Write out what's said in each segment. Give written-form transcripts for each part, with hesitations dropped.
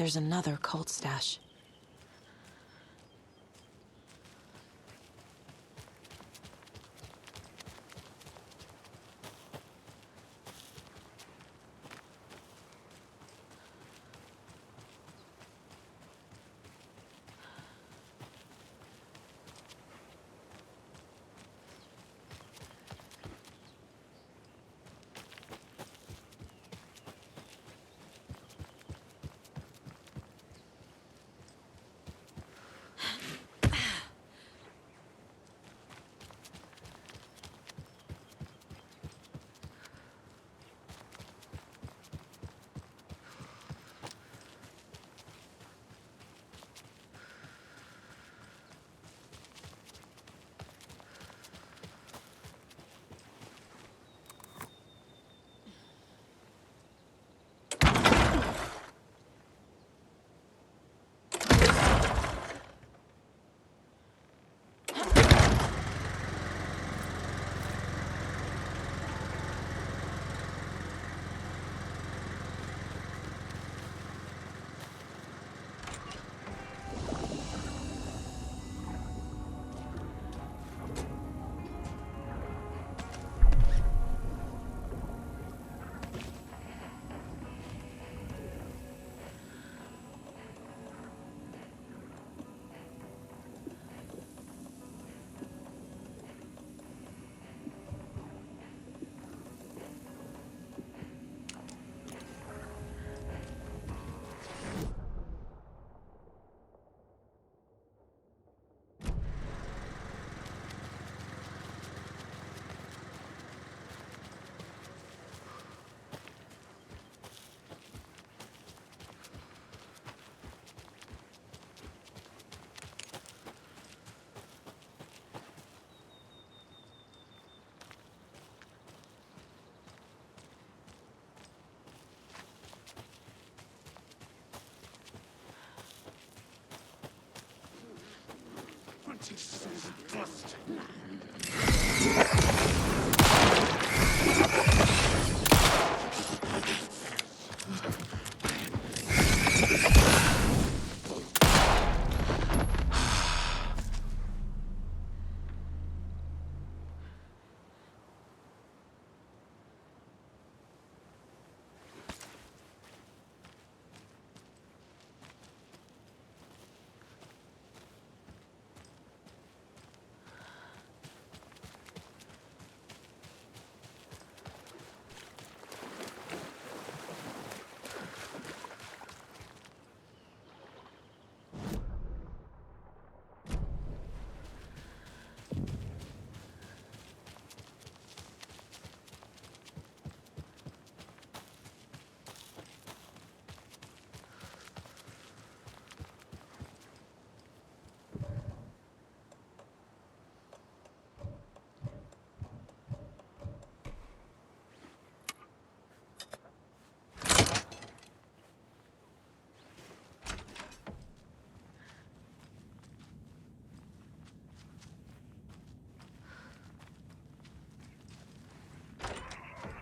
There's another cult stash.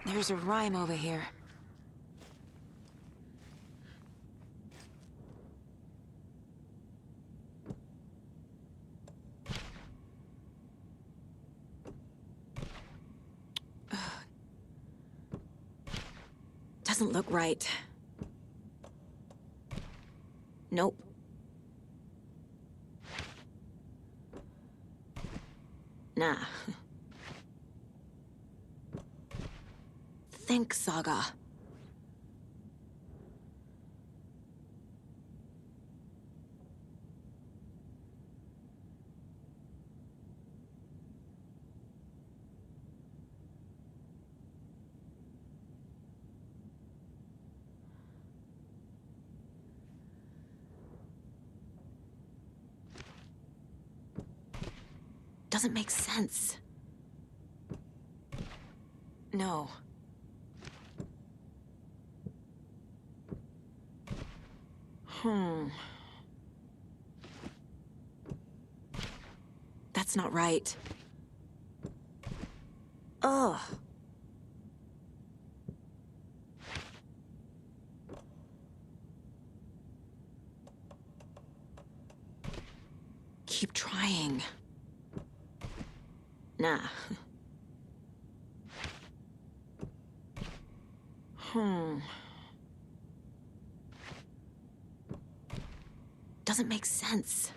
There's a rhyme over here. Doesn't look right. Nope. Nah. Think, Saga. Doesn't make sense. No. That's not right. Ugh. Keep trying. Nah. Doesn't make sense.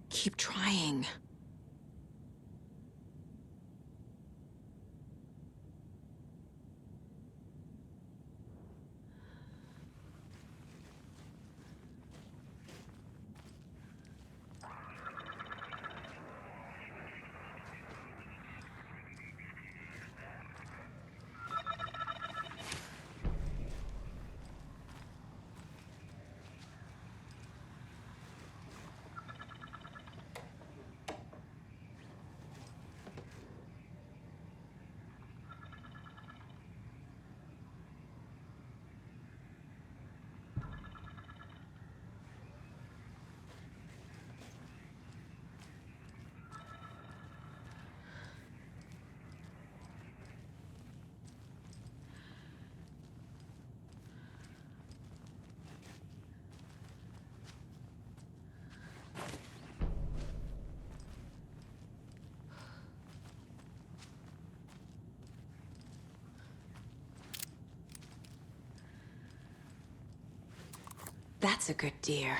Keep trying. That's a good deer.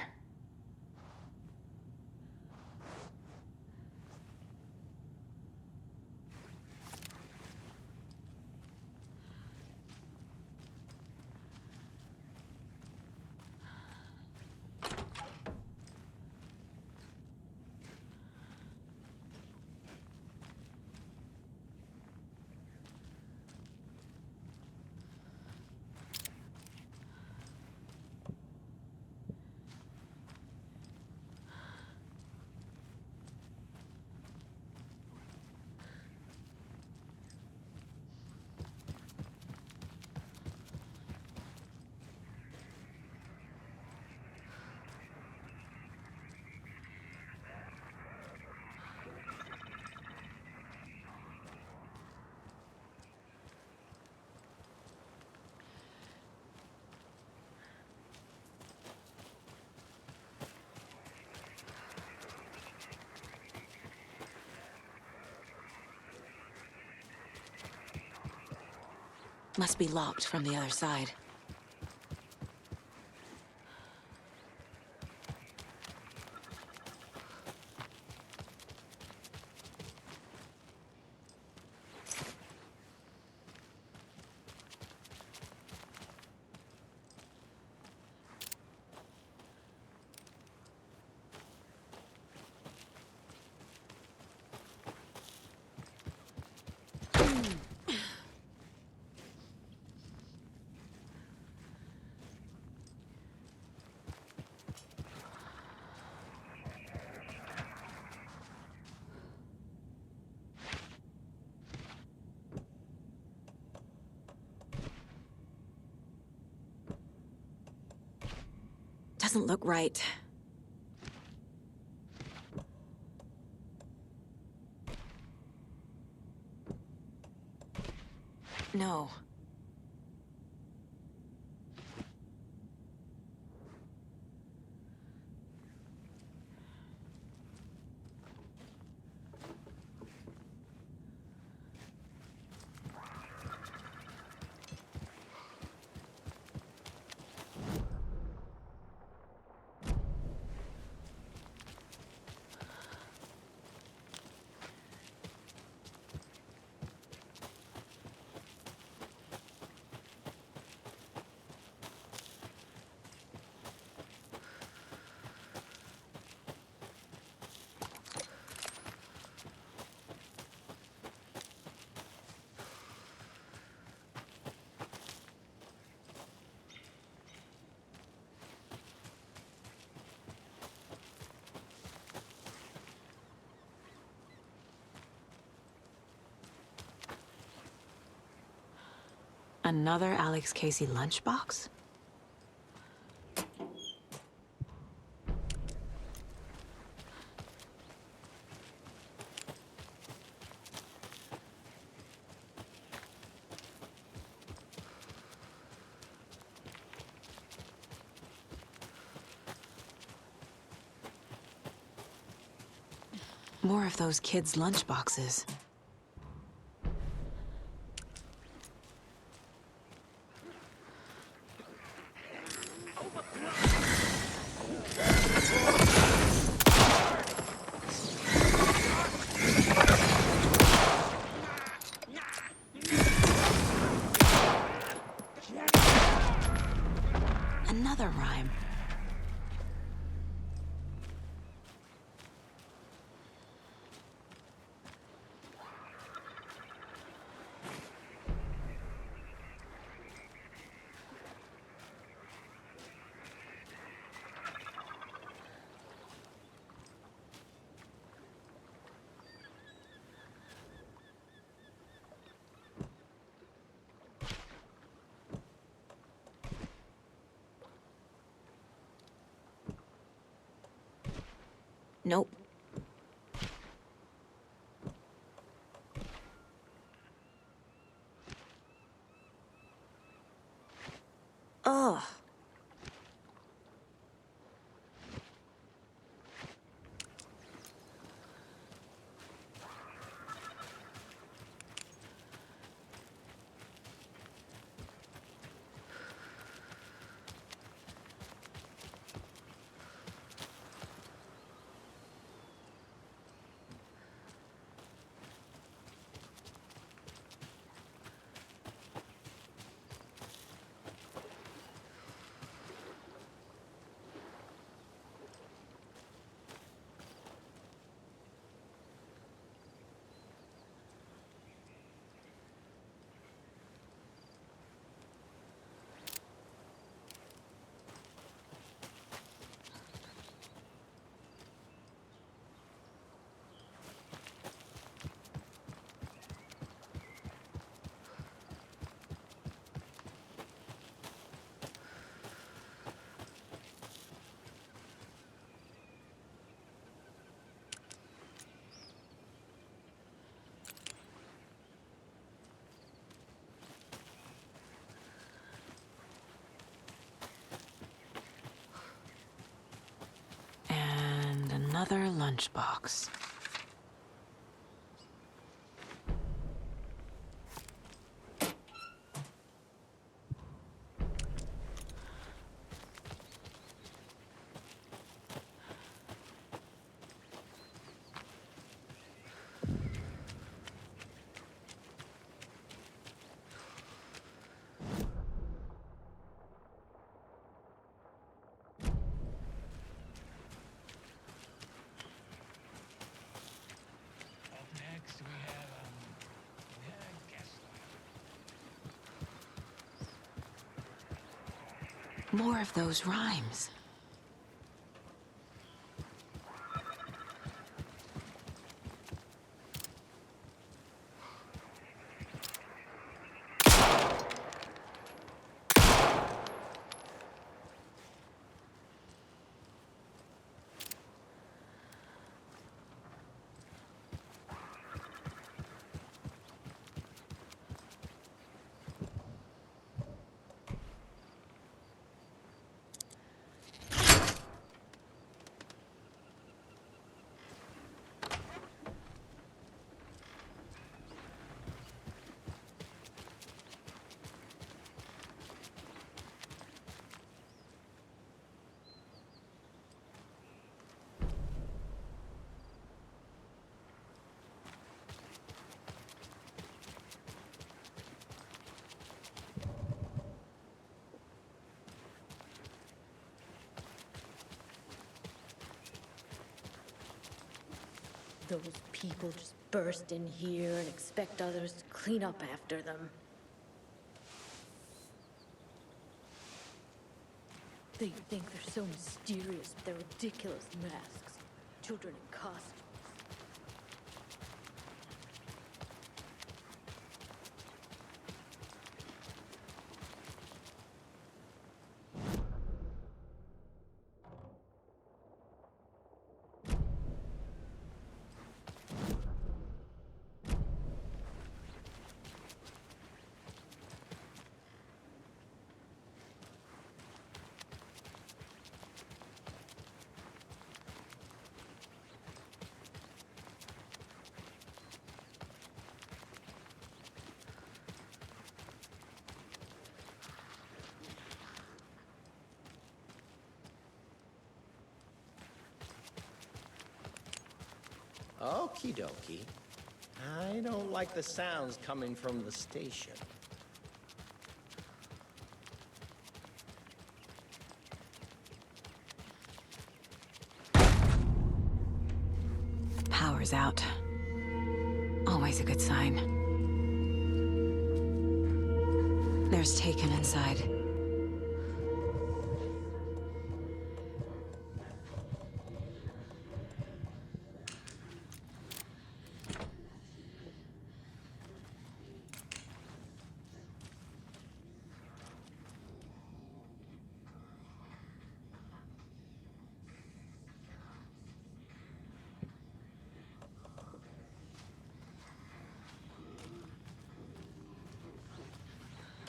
Must be locked from the other side. Doesn't look right. No. Another Alex Casey lunchbox? More of those kids' lunchboxes. Another rhyme. Nope. Ugh. And another lunchbox. Next, we have guest. More of those rhymes. Those people just burst in here and expect others to clean up after them. They think they're so mysterious with their ridiculous masks. Children in costumes. Okie dokie. I don't like the sounds coming from the station. Power's out. Always a good sign. There's Taken inside.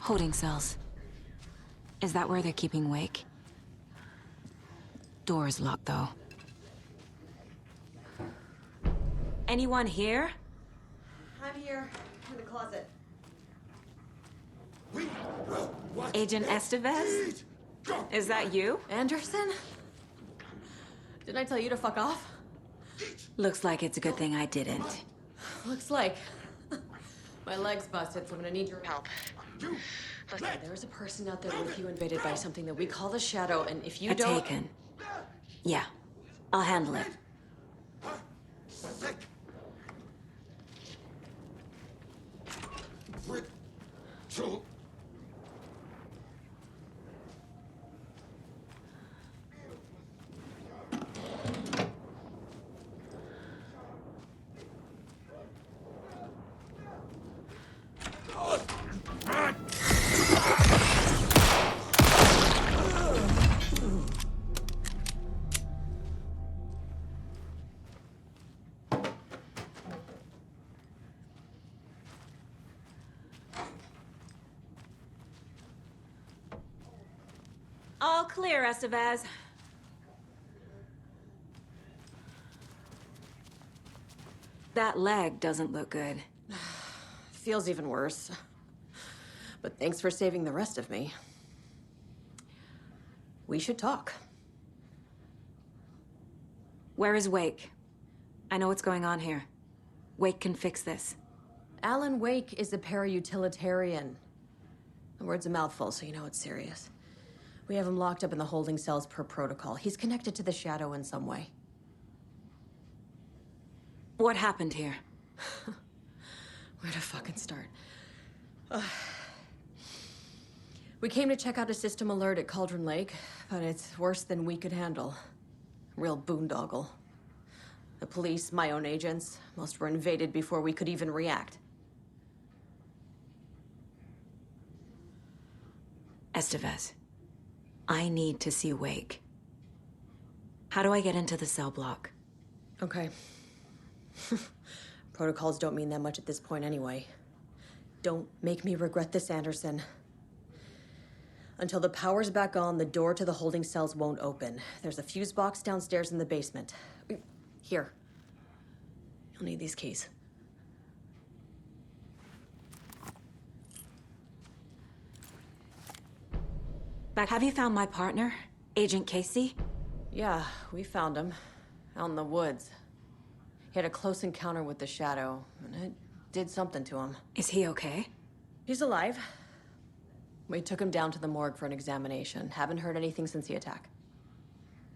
Holding cells. Is that where they're keeping Wake? Door's locked, though. Anyone here? I'm here, in the closet. Agent Estevez? Is that you? Anderson? Didn't I tell you to fuck off? Looks like it's a good thing I didn't. Looks like. My leg's busted, so I'm gonna need your help. Listen, there is a person out there with you invaded by something that we call the Shadow, and if you don't... Taken. Yeah, I'll handle it. Sick. All clear, Estevez. That leg doesn't look good. Feels even worse. But thanks for saving the rest of me. We should talk. Where is Wake? I know what's going on here. Wake can fix this. Alan Wake is a para-utilitarian. The word's a mouthful, so you know it's serious. We have him locked up in the holding cells per protocol. He's connected to the Shadow in some way. What happened here? Where to fucking start? We came to check out a system alert at Cauldron Lake, but it's worse than we could handle. Real boondoggle. The police, my own agents, most were invaded before we could even react. Estevez, I need to see Wake. How do I get into the cell block? Okay. Protocols don't mean that much at this point anyway. Don't make me regret this, Anderson. Until the power's back on, the door to the holding cells won't open. There's a fuse box downstairs in the basement. Here. You'll need these keys. Have you found my partner, Agent Casey? Yeah, we found him. Out in the woods. He had a close encounter with the Shadow, and it did something to him. Is he okay? He's alive. We took him down to the morgue for an examination. Haven't heard anything since the attack.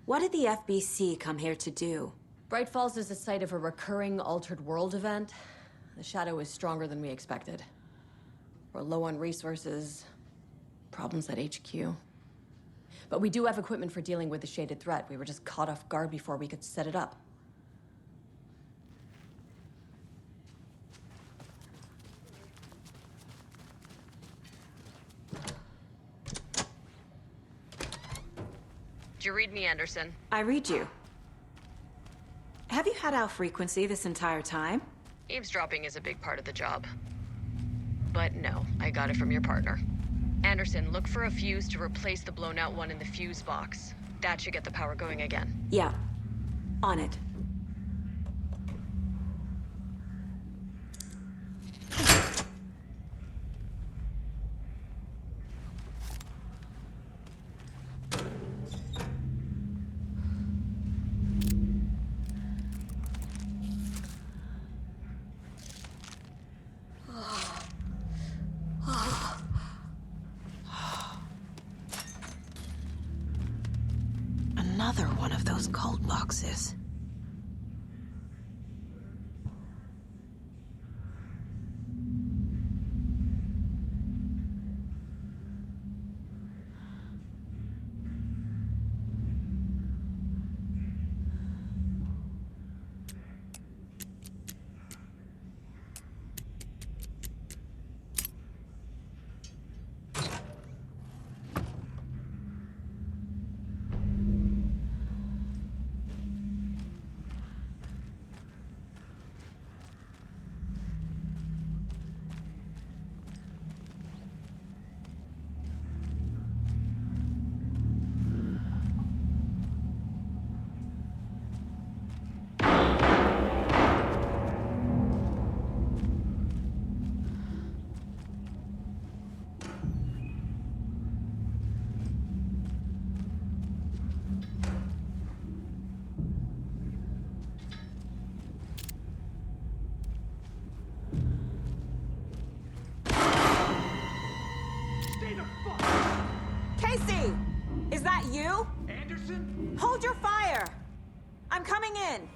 What did the FBC come here to do? Bright Falls is the site of a recurring altered world event. The Shadow is stronger than we expected. We're low on resources, problems at HQ. But we do have equipment for dealing with the shaded threat. We were just caught off guard before we could set it up. Did you read me, Anderson? I read you. Have you had our frequency this entire time? Eavesdropping is a big part of the job. But no, I got it from your partner. Anderson, look for a fuse to replace the blown out one in the fuse box. That should get the power going again. Yeah. On it. Another one of those cult boxes. Casey! Is that you? Anderson? Hold your fire! I'm coming in!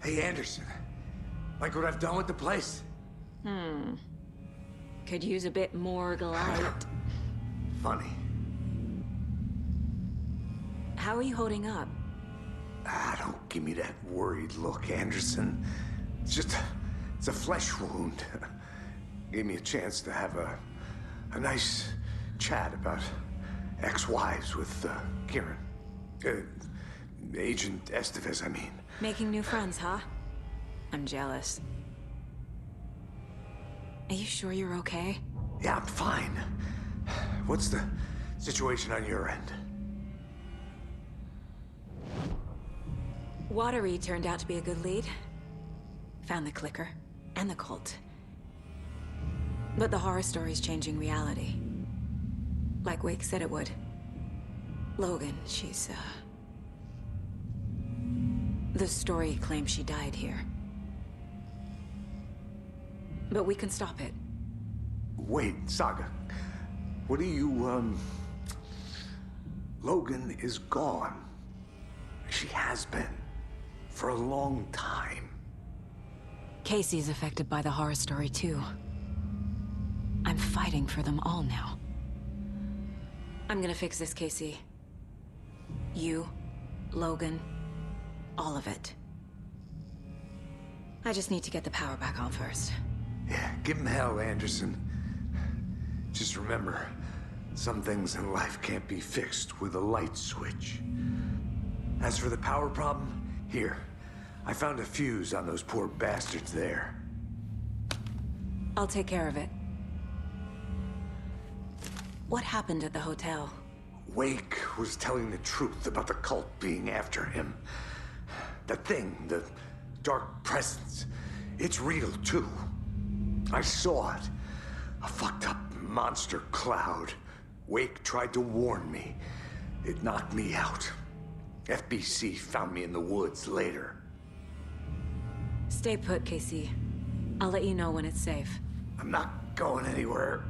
Hey, Anderson. Like what I've done with the place? Could use a bit more light. Funny. How are you holding up? Don't give me that worried look, Anderson. It's a flesh wound. Gave me a chance to have a nice chat about ex-wives with Kieran. Agent Estevez, I mean. Making new friends, huh? I'm jealous. Are you sure you're okay? Yeah, I'm fine. What's the situation on your end? Watery turned out to be a good lead. Found the clicker and the cult. But the horror story's changing reality. Like Wake said it would. Logan, she's, the story claims she died here. But we can stop it. Wait, Saga. What do you, Logan is gone. She has been. For a long time. Casey's affected by the horror story, too. I'm fighting for them all now. I'm gonna fix this, Casey. You, Logan, all of it. I just need to get the power back on first. Yeah, give him hell, Anderson. Just remember, some things in life can't be fixed with a light switch. As for the power problem, here. I found a fuse on those poor bastards there. I'll take care of it. What happened at the hotel? Wake was telling the truth about the cult being after him. That thing, the dark presence, it's real too. I saw it. A fucked up monster cloud. Wake tried to warn me. It knocked me out. FBC found me in the woods later. Stay put, Casey. I'll let you know when it's safe. I'm not going anywhere.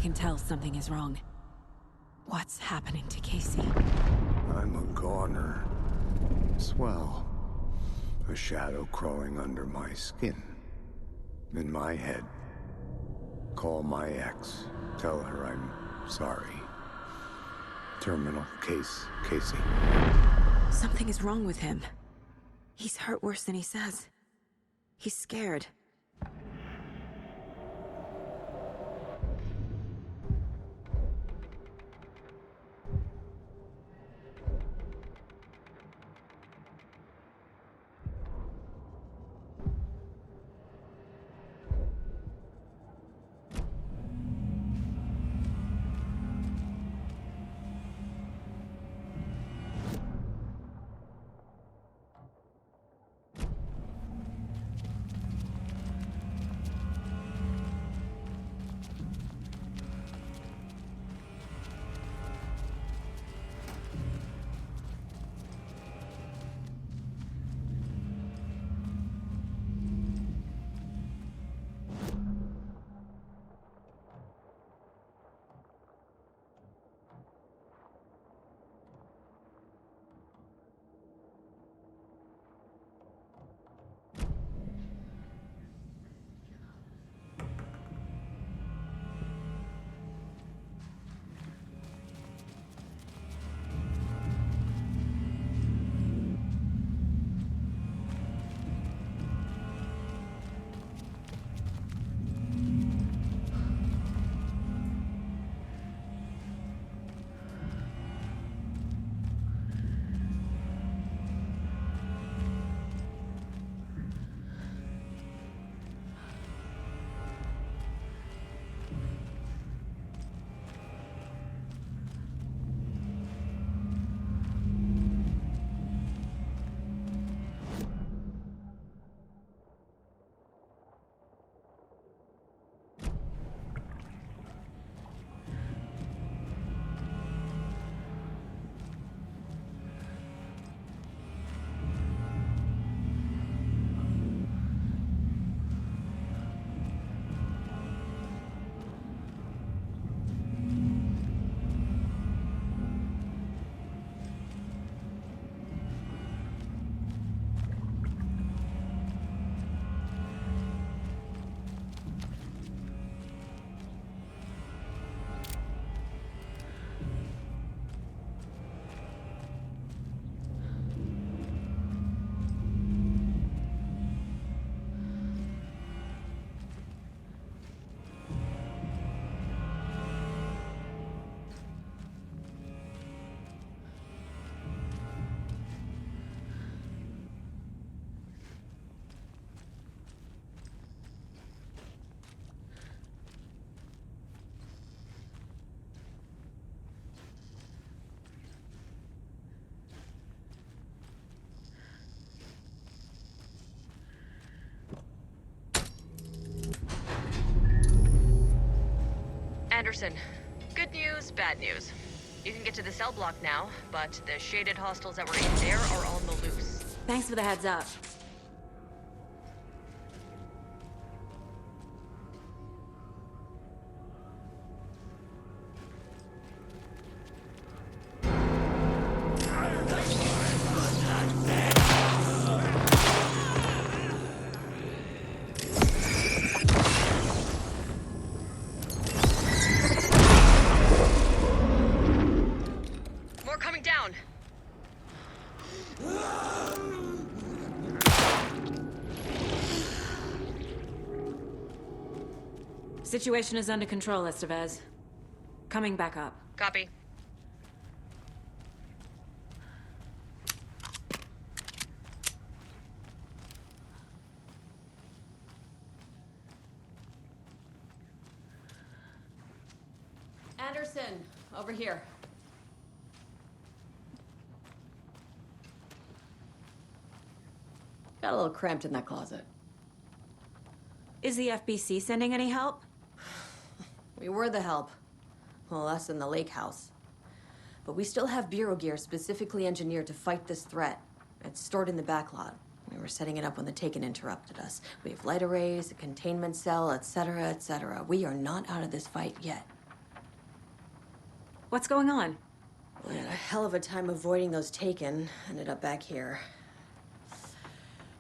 can tell something is wrong. What's happening to Casey? I'm a goner. Swell. A shadow crawling under my skin. In my head. Call my ex. Tell her I'm sorry. Terminal case, Casey. Something is wrong with him. He's hurt worse than he says. He's scared. Anderson, good news, bad news. You can get to the cell block now, but the shaded hostiles that were in there are on the loose. Thanks for the heads up. More coming down. Situation is under control, Estevez. Coming back up. Copy. Anderson, over here. Got a little cramped in that closet. Is the FBC sending any help? We were the help. Well, us in the lake house. But we still have bureau gear specifically engineered to fight this threat. It's stored in the backlot. We were setting it up when the Taken interrupted us. We have light arrays, a containment cell, etc., etc. We are not out of this fight yet. What's going on? We had a hell of a time avoiding those taken. Ended up back here.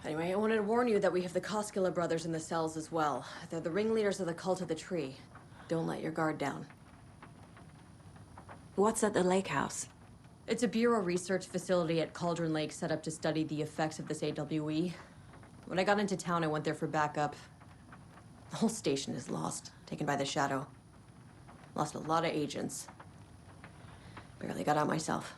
Anyway, I wanted to warn you that we have the Koskela brothers in the cells as well. They're the ringleaders of the Cult of the Tree. Don't let your guard down. What's at the lake house? It's a Bureau research facility at Cauldron Lake set up to study the effects of this AWE. When I got into town, I went there for backup. The whole station is lost, taken by the Shadow. Lost a lot of agents. Barely got out myself.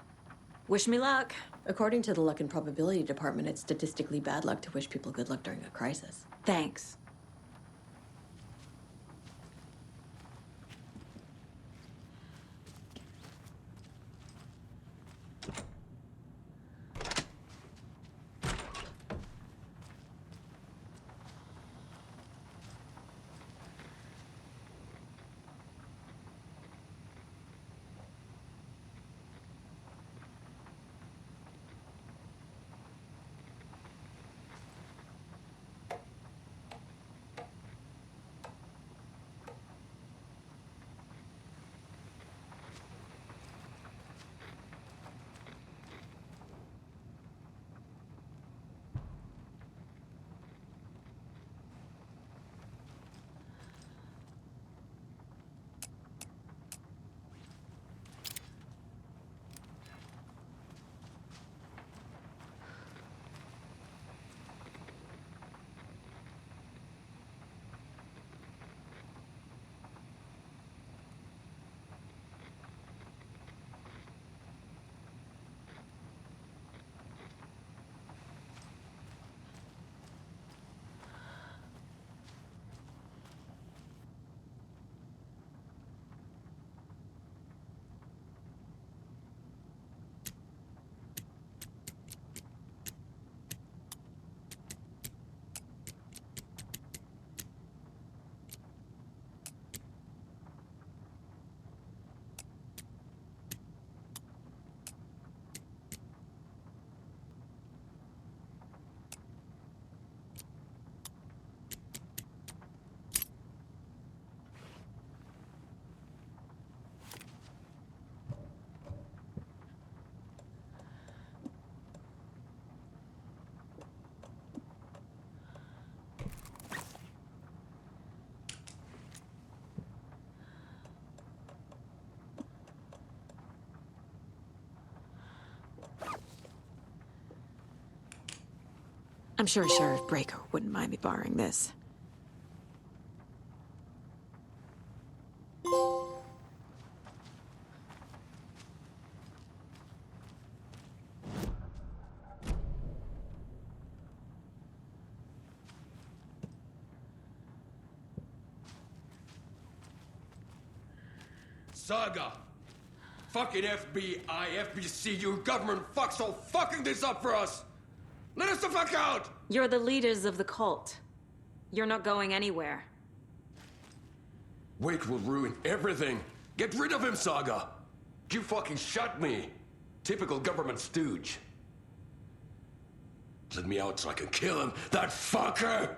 Wish me luck. According to the Luck and Probability Department, it's statistically bad luck to wish people good luck during a crisis. Thanks. I'm sure Sheriff Breaker wouldn't mind me borrowing this. Saga! Fucking FBI, FBC, you government fucks all fucking this up for us! Let us the fuck out! You're the leaders of the cult. You're not going anywhere. Wake will ruin everything. Get rid of him, Saga! You fucking shot me! Typical government stooge. Let me out so I can kill him, that fucker!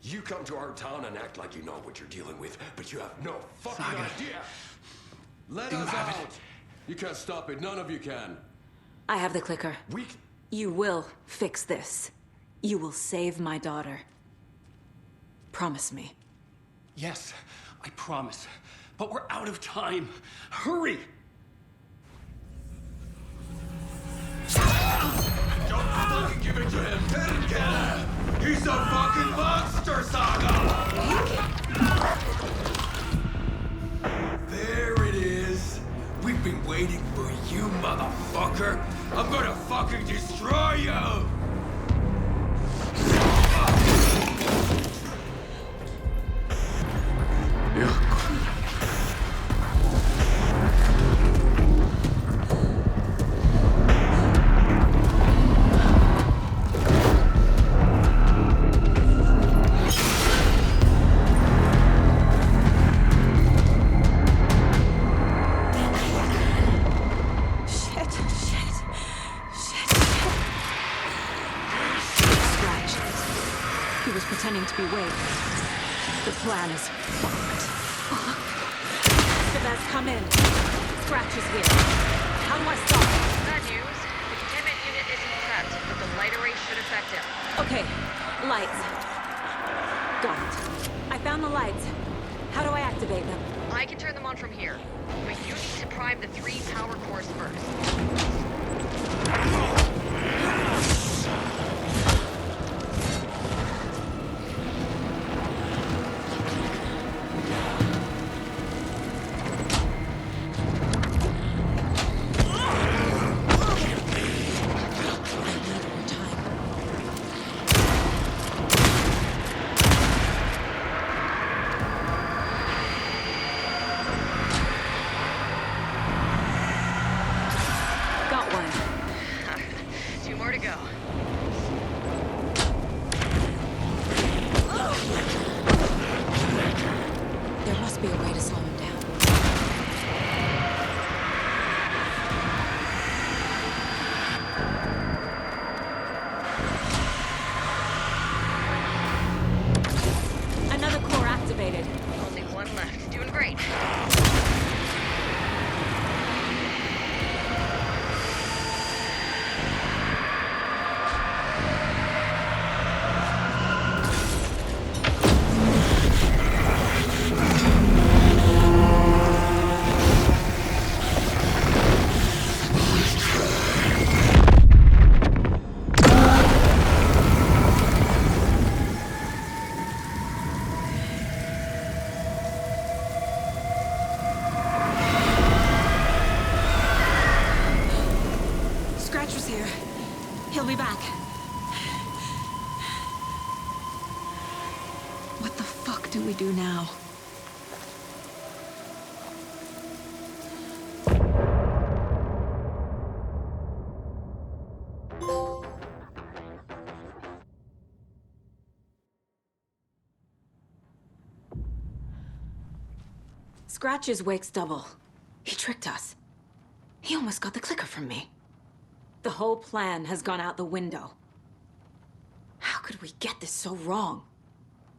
You come to our town and act like you know what you're dealing with, but you have no fucking idea! Let us out! You can't stop it, none of you can. I have the clicker. You will fix this. You will save my daughter. Promise me. Yes, I promise. But we're out of time. Hurry! Don't fucking give it to him! Let him get him! He's a fucking monster, Saga! There it is! We've been waiting for you, motherfucker! I'm gonna fucking destroy you! Pretending to be Wade. The plan is fucked. Fuck. Says come in. Scratch is here. How do I stop it? Bad news. The containment unit isn't prepped, but the light array should affect him. Okay, lights. Got it. I found the lights. How do I activate them? I can turn them on from here, but you need to prime the 3 power cores first. Got one. 2 more to go. There must be a way to slow him down. Another core activated. Only 1 left. Doing great. Scratcher's here. He'll be back. What the fuck do we do now? Scratch's wake's double. He tricked us. He almost got the clicker from me. The whole plan has gone out the window. How could we get this so wrong?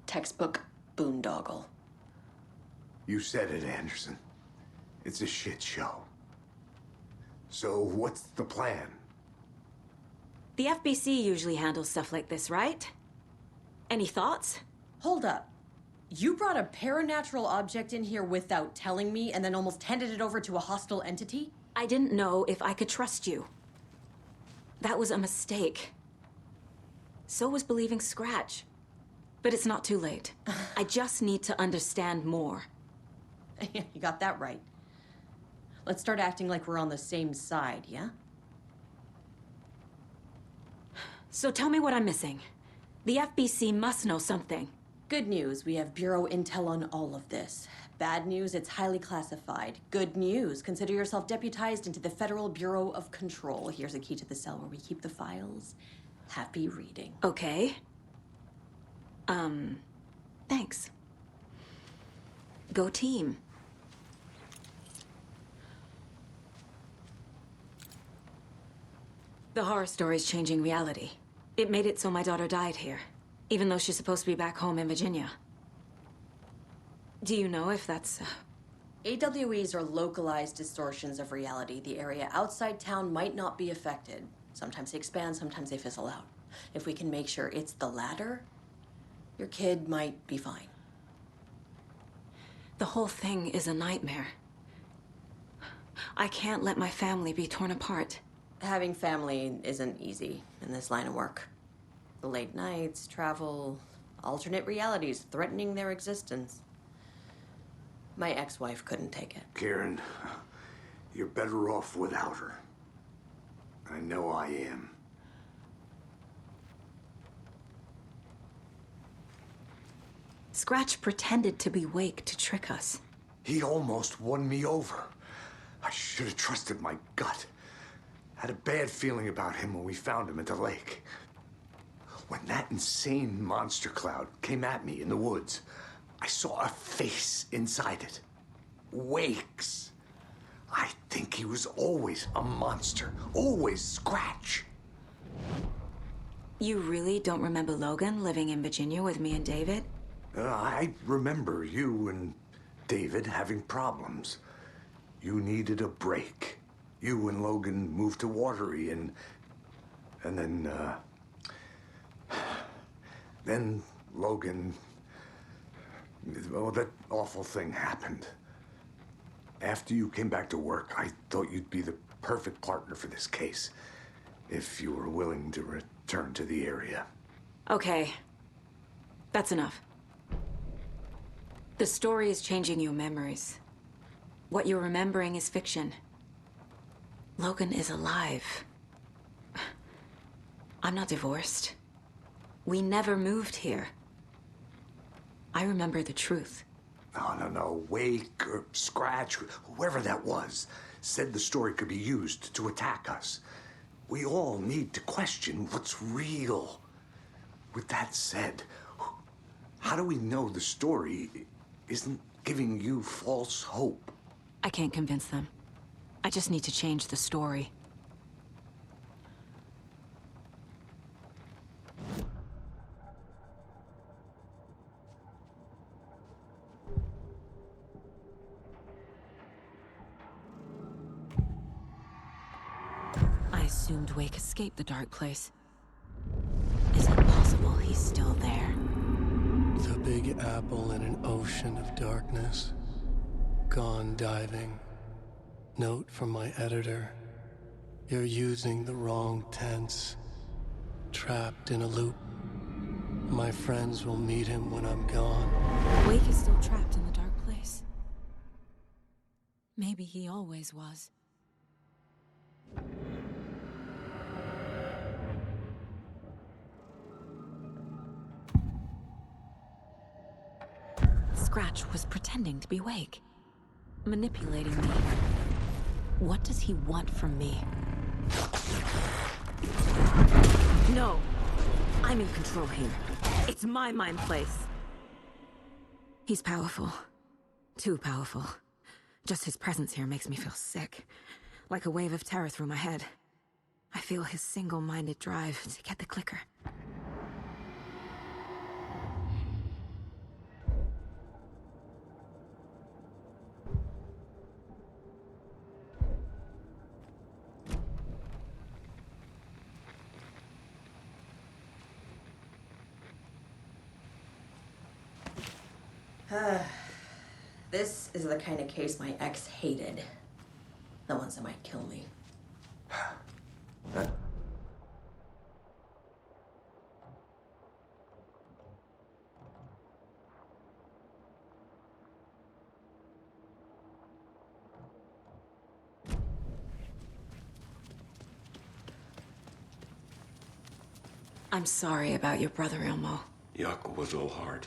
Textbook boondoggle. You said it, Anderson. It's a shit show. So what's the plan? The FBC usually handles stuff like this, right? Any thoughts? Hold up. You brought a paranatural object in here without telling me and then almost handed it over to a hostile entity? I didn't know if I could trust you. That was a mistake. So was believing Scratch. But it's not too late. I just need to understand more. You got that right. Let's start acting like we're on the same side, yeah? So tell me what I'm missing. The FBC must know something. Good news, we have Bureau intel on all of this. Bad news, it's highly classified. Good news, consider yourself deputized into the Federal Bureau of Control. Here's a key to the cell where we keep the files. Happy reading. Okay. Thanks. Go team. The horror story's changing reality. It made it so my daughter died here, even though she's supposed to be back home in Virginia. Do you know if that's... AWEs are localized distortions of reality. The area outside town might not be affected. Sometimes they expand, sometimes they fizzle out. If we can make sure it's the latter, your kid might be fine. The whole thing is a nightmare. I can't let my family be torn apart. Having family isn't easy in this line of work. The late nights, travel, alternate realities threatening their existence. My ex-wife couldn't take it. Karen, you're better off without her. I know I am. Scratch pretended to be Wake to trick us. He almost won me over. I should have trusted my gut. Had a bad feeling about him when we found him at the lake. When that insane monster cloud came at me in the woods, I saw a face inside it. Wake's. I think he was always a monster. Always Scratch. You really don't remember Logan living in Virginia with me and David? I remember you and David having problems. You needed a break. You and Logan moved to Watery and then Logan, well, that awful thing happened. After you came back to work, I thought you'd be the perfect partner for this case, if you were willing to return to the area. Okay. That's enough. The story is changing your memories. What you're remembering is fiction. Logan is alive. I'm not divorced. We never moved here. I remember the truth. No. Wake or Scratch, whoever that was, said the story could be used to attack us. We all need to question what's real. With that said, how do we know the story isn't giving you false hope? I can't convince them. I just need to change the story. I assumed Wake escaped the dark place. Is it possible he's still there? The Big Apple in an ocean of darkness. Gone diving. Note from my editor. You're using the wrong tense. Trapped in a loop. My friends will meet him when I'm gone. Wake is still trapped in the dark place. Maybe he always was. Scratch was pretending to be Wake. Manipulating me. What does he want from me? No! I'm in control here. It's my mind place. He's powerful. Too powerful. Just his presence here makes me feel sick. Like a wave of terror through my head. I feel his single-minded drive to get the clicker. This is the kind of case my ex hated. The ones that might kill me. I'm sorry about your brother, Ilmo. Yaakov was all heart.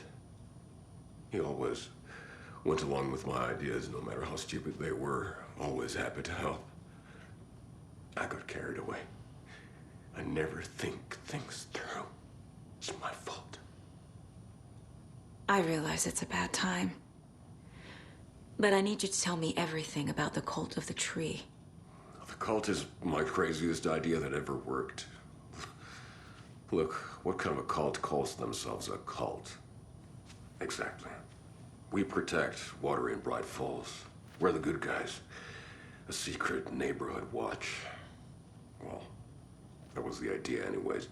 He always went along with my ideas, no matter how stupid they were. Always happy to help. I got carried away. I never think things through. It's my fault. I realize it's a bad time. But I need you to tell me everything about the cult of the tree. The cult is my craziest idea that ever worked. Look, what kind of a cult calls themselves a cult? Exactly. We protect Watery and Bright Falls. We're the good guys. A secret neighborhood watch. Well, that was the idea anyways.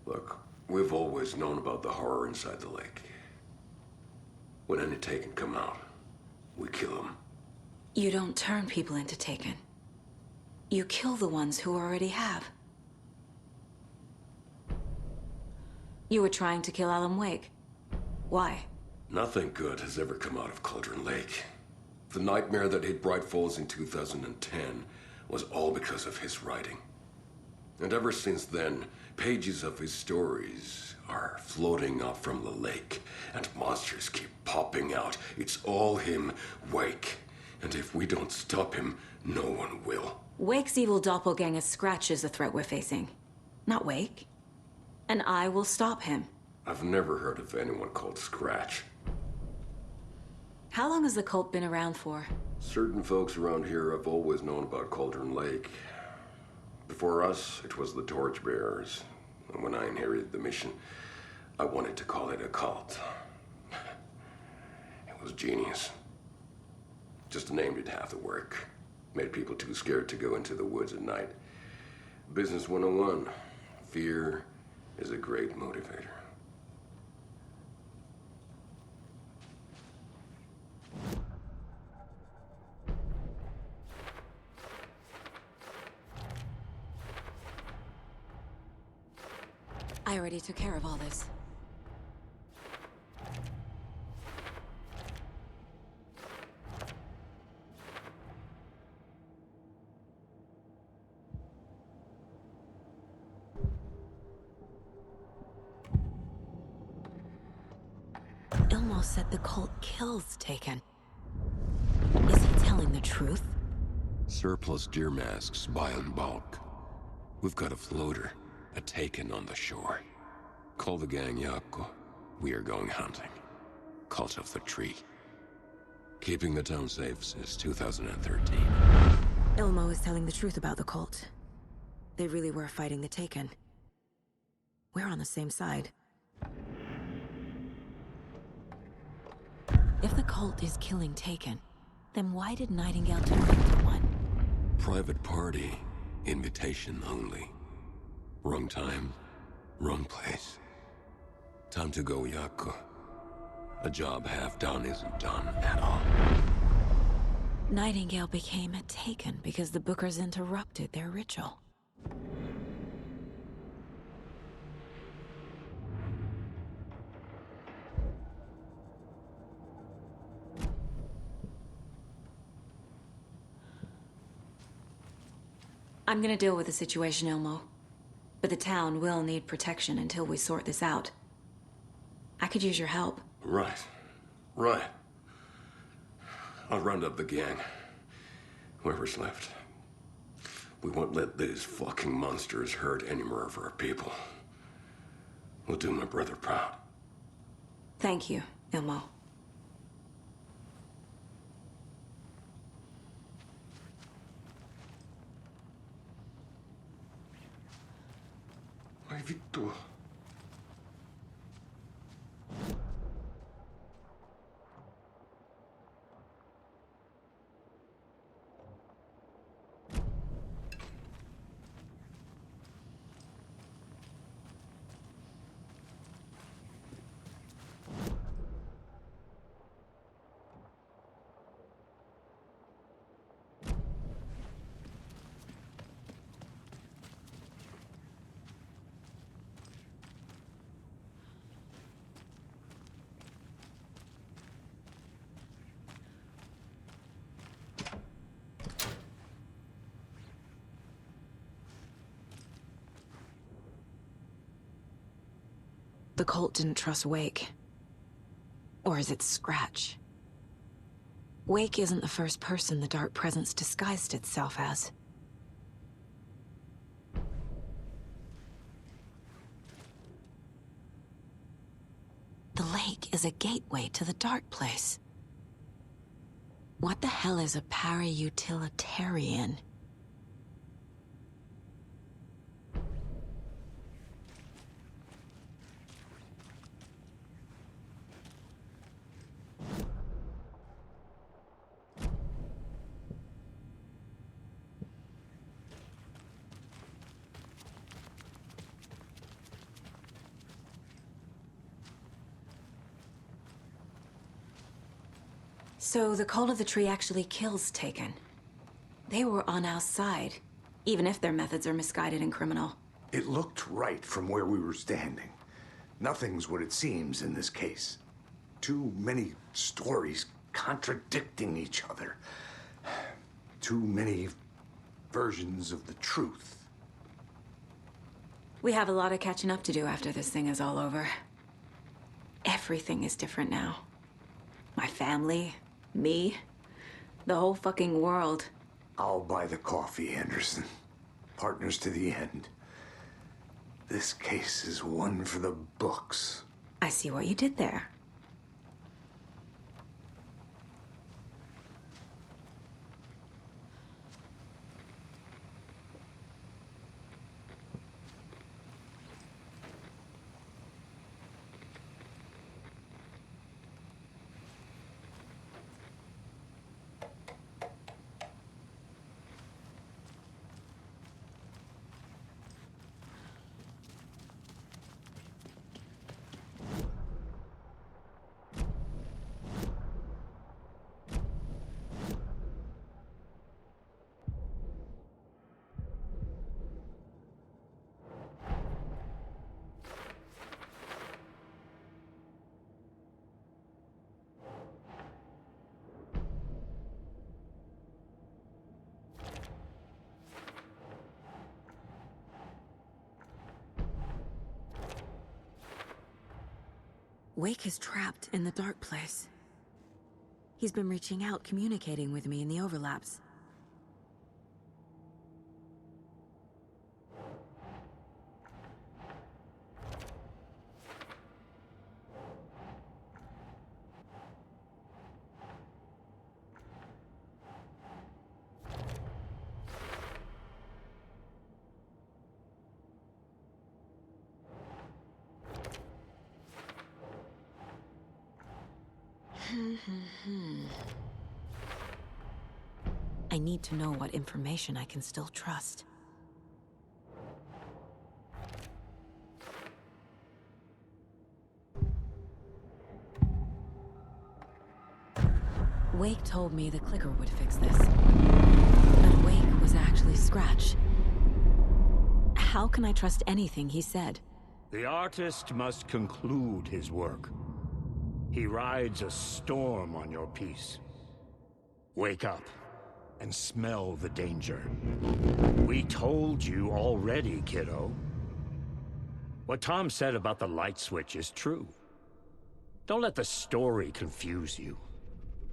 Look, we've always known about the horror inside the lake. When any Taken come out, we kill them. You don't turn people into Taken. You kill the ones who already have. You were trying to kill Alan Wake. Why? Nothing good has ever come out of Cauldron Lake. The nightmare that hit Bright Falls in 2010 was all because of his writing. And ever since then, pages of his stories are floating up from the lake, and monsters keep popping out. It's all him, Wake. And if we don't stop him, no one will. Wake's evil doppelganger Scratch is the threat we're facing, not Wake. And I will stop him. I've never heard of anyone called Scratch. How long has the cult been around for? Certain folks around here have always known about Cauldron Lake. Before us, it was the Torchbearers. And when I inherited the mission, I wanted to call it a cult. It was genius. Just a name did half the work. Made people too scared to go into the woods at night. Business 101. Fear is a great motivator. I already took care of all this. Ilmo said the cult kills Taken. Is he telling the truth? Surplus deer masks buy in bulk. We've got a floater, a Taken on the shore. Call the gang Yako. We are going hunting. Cult of the Tree. Keeping the town safe since 2013. Ilmo is telling the truth about the cult. They really were fighting the Taken. We're on the same side. If the cult is killing Taken, then why did Nightingale turn into one? Private party. Invitation only. Wrong time, wrong place. Time to go, Yako. A job half done isn't done at all. Nightingale became a Taken because the Bookers interrupted their ritual. I'm gonna deal with the situation, Ilmo. But the town will need protection until we sort this out. I could use your help. Right. Right. I'll round up the gang. Whoever's left. We won't let these fucking monsters hurt any more of our people. We'll do my brother proud. Thank you, Ilmo. Ai vittu. The cult didn't trust Wake. Or is it Scratch? Wake isn't the first person the Dark Presence disguised itself as. The lake is a gateway to the Dark Place. What the hell is a para-utilitarian? So the Cult of the Tree actually kills Taken. They were on our side, even if their methods are misguided and criminal. It looked right from where we were standing. Nothing's what it seems in this case. Too many stories contradicting each other. Too many versions of the truth. We have a lot of catching up to do after this thing is all over. Everything is different now. My family, me, the whole fucking world. I'll buy the coffee, Anderson. Partners to the end. This case is one for the books. I see what you did there. Wake is trapped in the dark place. He's been reaching out, communicating with me in the overlaps. I need to know what information I can still trust. Wake told me the clicker would fix this. But Wake was actually Scratch. How can I trust anything he said? The artist must conclude his work. He rides a storm on your piece. Wake up and smell the danger. We told you already, kiddo. What Tom said about the light switch is true. Don't let the story confuse you.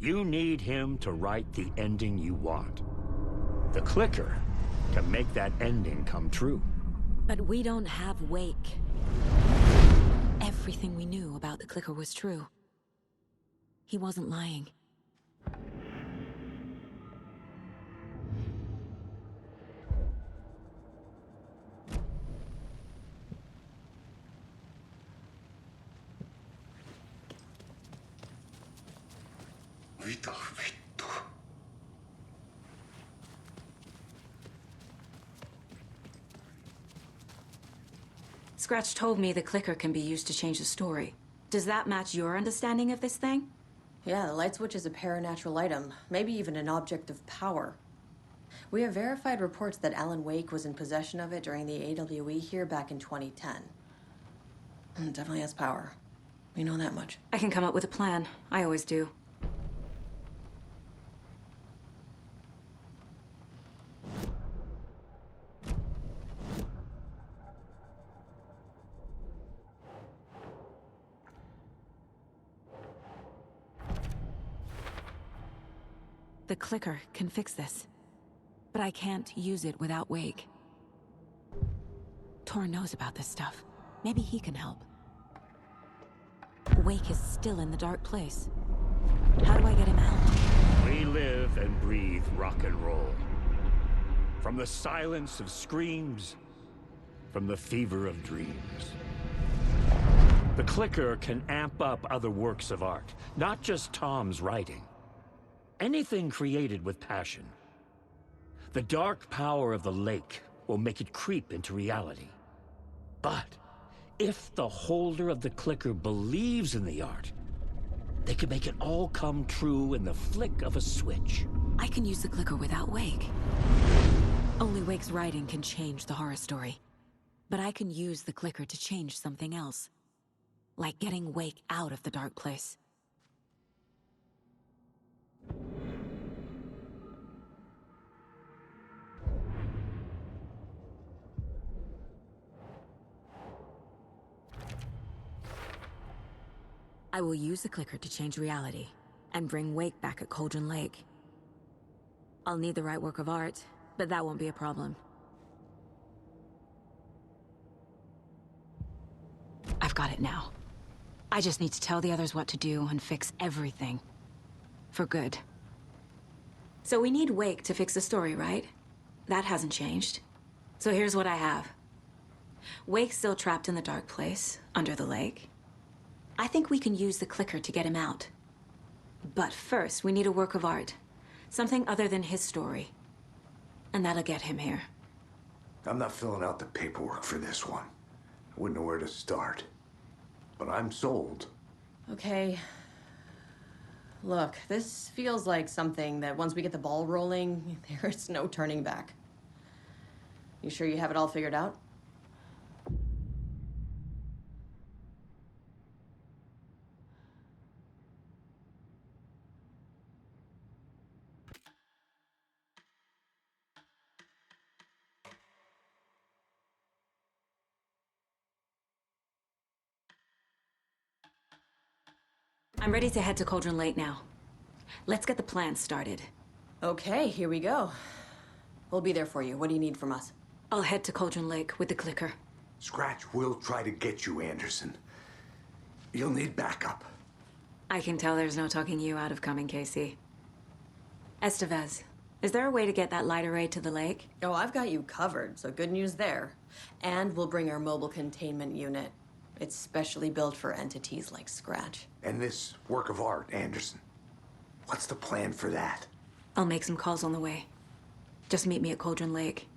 You need him to write the ending you want. The clicker can make that ending come true. But we don't have Wake. Everything we knew about the clicker was true. He wasn't lying. Scratch told me the clicker can be used to change the story. Does that match your understanding of this thing? Yeah, the light switch is a paranatural item, maybe even an object of power. We have verified reports that Alan Wake was in possession of it during the AWE here back in 2010. It definitely has power. We know that much. I can come up with a plan. I always do. The clicker can fix this. But I can't use it without Wake. Tor knows about this stuff. Maybe he can help. Wake is still in the dark place. How do I get him out? We live and breathe rock and roll. From the silence of screams, from the fever of dreams. The clicker can amp up other works of art, not just Tom's writing. Anything created with passion. The dark power of the lake will make it creep into reality. But if the holder of the clicker believes in the art, they can make it all come true in the flick of a switch. I can use the clicker without Wake. Only Wake's writing can change the horror story. But I can use the clicker to change something else. Like getting Wake out of the dark place. I will use the clicker to change reality, and bring Wake back at Cauldron Lake. I'll need the right work of art, but that won't be a problem. I've got it now. I just need to tell the others what to do and fix everything. For good. So we need Wake to fix the story, right? That hasn't changed. So here's what I have. Wake's still trapped in the dark place, under the lake. I think we can use the clicker to get him out. But first, we need a work of art. Something other than his story. And that'll get him here. I'm not filling out the paperwork for this one. I wouldn't know where to start. But I'm sold. Okay. Look, this feels like something that once we get the ball rolling, there's no turning back. You sure you have it all figured out? I'm ready to head to Cauldron Lake now. Let's get the plan started. Okay, here we go. We'll be there for you. What do you need from us? I'll head to Cauldron Lake with the clicker. Scratch will try to get you, Anderson. You'll need backup. I can tell there's no talking you out of coming, Casey. Estevez, is there a way to get that light array to the lake? Oh, I've got you covered, so good news there. And we'll bring our mobile containment unit. It's specially built for entities like Scratch. And this work of art, Anderson. What's the plan for that? I'll make some calls on the way. Just meet me at Cauldron Lake.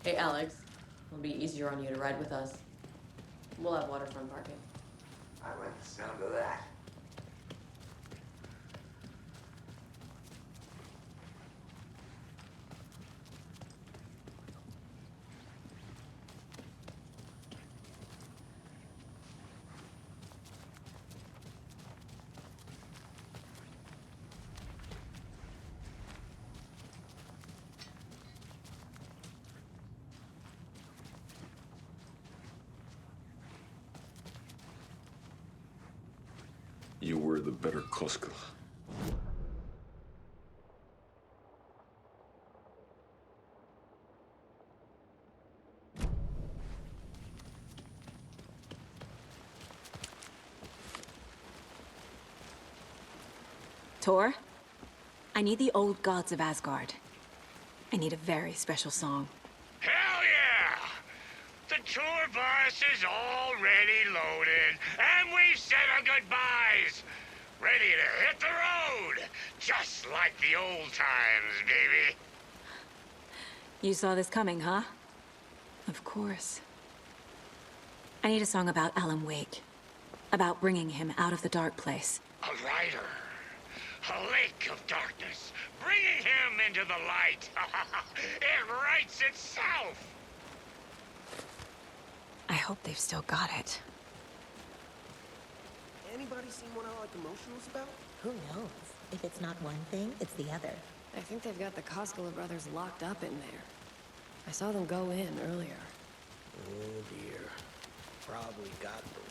Hey, Alex. It'll be easier on you to ride with us. We'll have waterfront parking. I like the sound of that. You were the better Koska. Tor, I need the old gods of Asgard. I need a very special song. Hell yeah! The tour bus is already loaded, and we've said our goodbyes. Ready to hit the road, just like the old times, baby. You saw this coming, huh? Of course. I need a song about Alan Wake. About bringing him out of the dark place. A rider. A lake of darkness. Bringing him into the light. It writes itself. I hope they've still got it. Anybody seen what I like emotionals about? Who knows? If it's not one thing, it's the other. I think they've got the Koskela brothers locked up in there. I saw them go in earlier. Oh dear. Probably got the